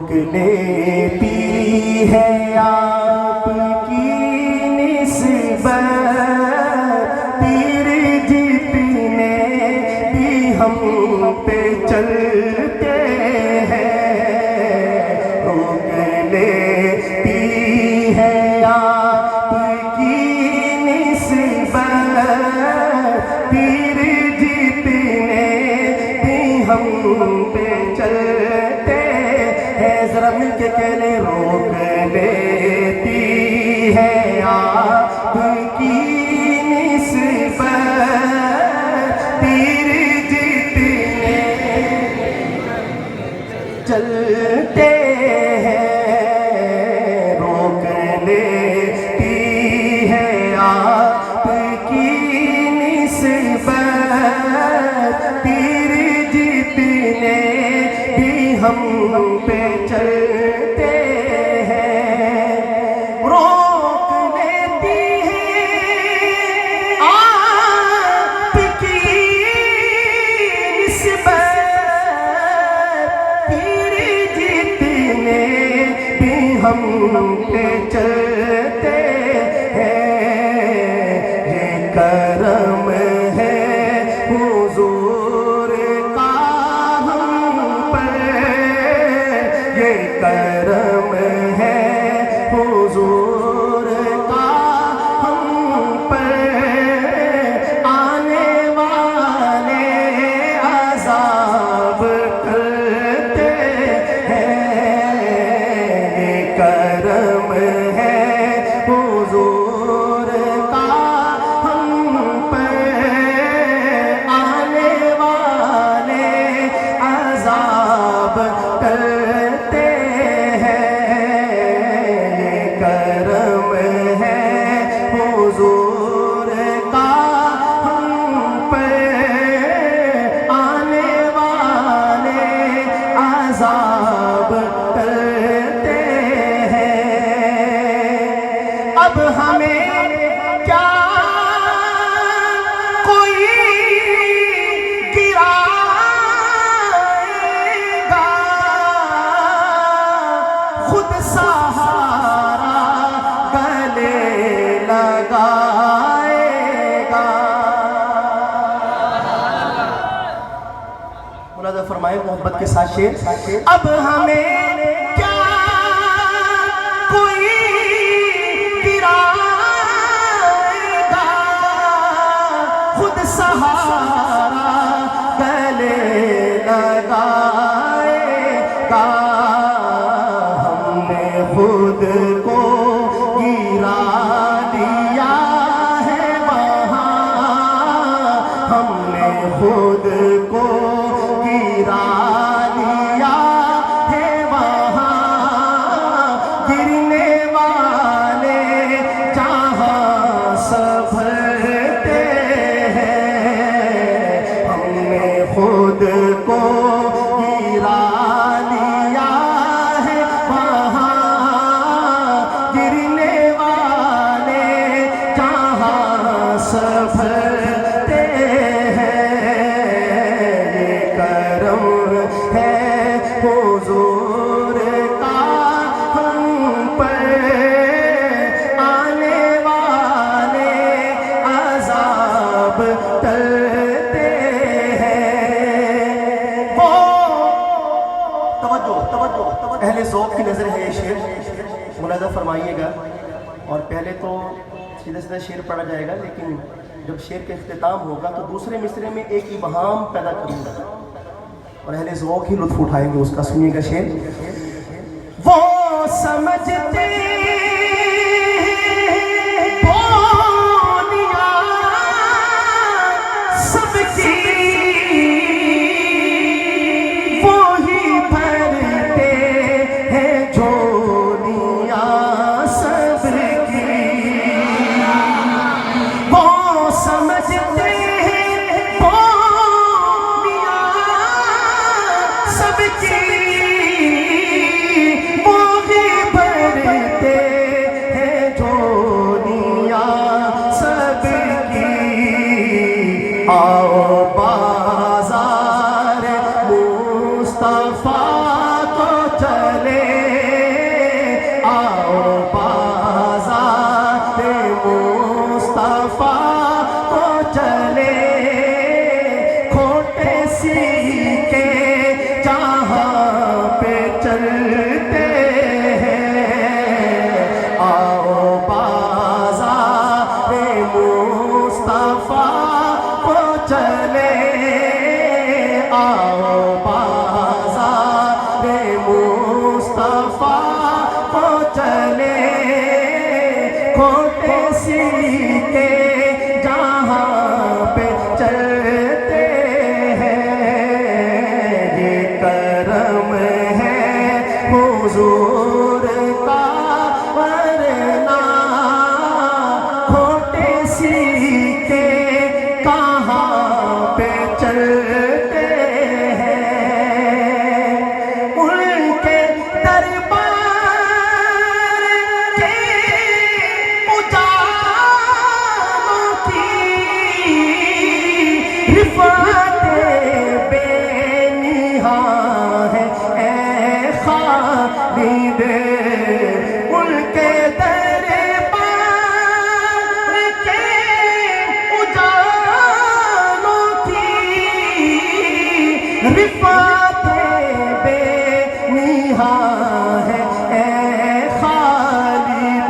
روک لیتی ہے آپ کی نسبت تیر جتنے بھی ہم پہ چلتے ہیں روک لیتی ہے آپ کی نسبت تیر جتنے بھی ہم پہ چلتے ہیں ذرا مل کے کہہ لیں روک لیتی ہے آپ کی نسبت تیر جتنے چلتے ہیں روک لیتی ہے آپ کی نسبت تیر جتنے بھی ہم پہ چلتے ہیں روک لیتی ہے آپ کی نسبت تیر جتنے بھی ہم پہ چلتے ہیں یہ کرم ہے حضور کا ہم پر یہ کرم ہے حضور کا ہم پر آنے والے عذاب کرتے ہیں یہ کرم ہے حضور کا ہم پر آنے والے عذاب کرتے ہیں یہ کرم ہے حضور کا ہم پر آنے والے عذاب کرتے ہیں اب ہمیں کیا کوئی گرائے گا خود سہارا گلے لگائے گا ملاحظہ فرمائے محبت کے ساتھ شعر اب ہمیں کیا کوئی گرائے گا خود سہارا گلے لگائے گا ہم نے خود کو گرا دیا ہے وہاں ہم نے خود کو گرا دیا ہے وہاں گرنے والے جہاں سنبھلتے ہیں ہم نے خود کو گرا دیا ہے وہاں گرنے والے جہاں سنبھلتے ہیں یہ کرم ہے حضور کا ہم پر آنے والے عذاب ٹلتے ہیں وہ توجہ اہل ذوق کی نظر ہے یہ شعر ملاحظہ فرمائیے گا اور پہلے تو سیدھا سیدھا شعر پڑھا جائے گا لیکن جب شعر کا اختتام ہوگا تو دوسرے مصرعے میں ایک ابہام پیدا کروں گا اور اہل ذوق ہی لطف اٹھائیں گے اس کا سنیے گا شعر وہ سمجھتے بولیاں سب کی وہی بھرتے ہیں جھولیاں صبر کی وہ سمجھتے سب کی وہ بھی بھرتے ہیں جھولیاں حضور کا، ورنہ کھوٹے سیکھے کہاں پہ چلتے ہیں، ان کے دربار کے اجالوں کی رفعت بے نہا ہے اے خالد، ان کے دربار کے اجالوں کی رفعت بے نہا ہے اے خالد،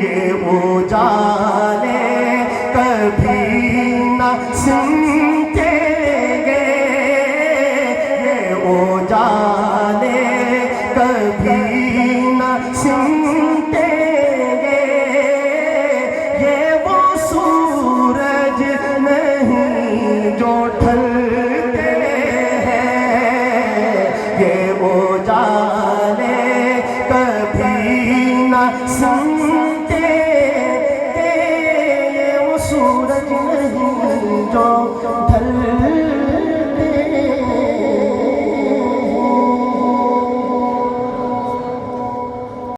یہ اجالے کبھی نہ سمٹیں گے، یہ اجالے کبھی نہ سمٹیں گے، یہ وہ سورج نہیں جو ڈھلتے ہیں، یہ اجالے کبھی نہ سمٹیں گے، یہ وہ سورج نہیں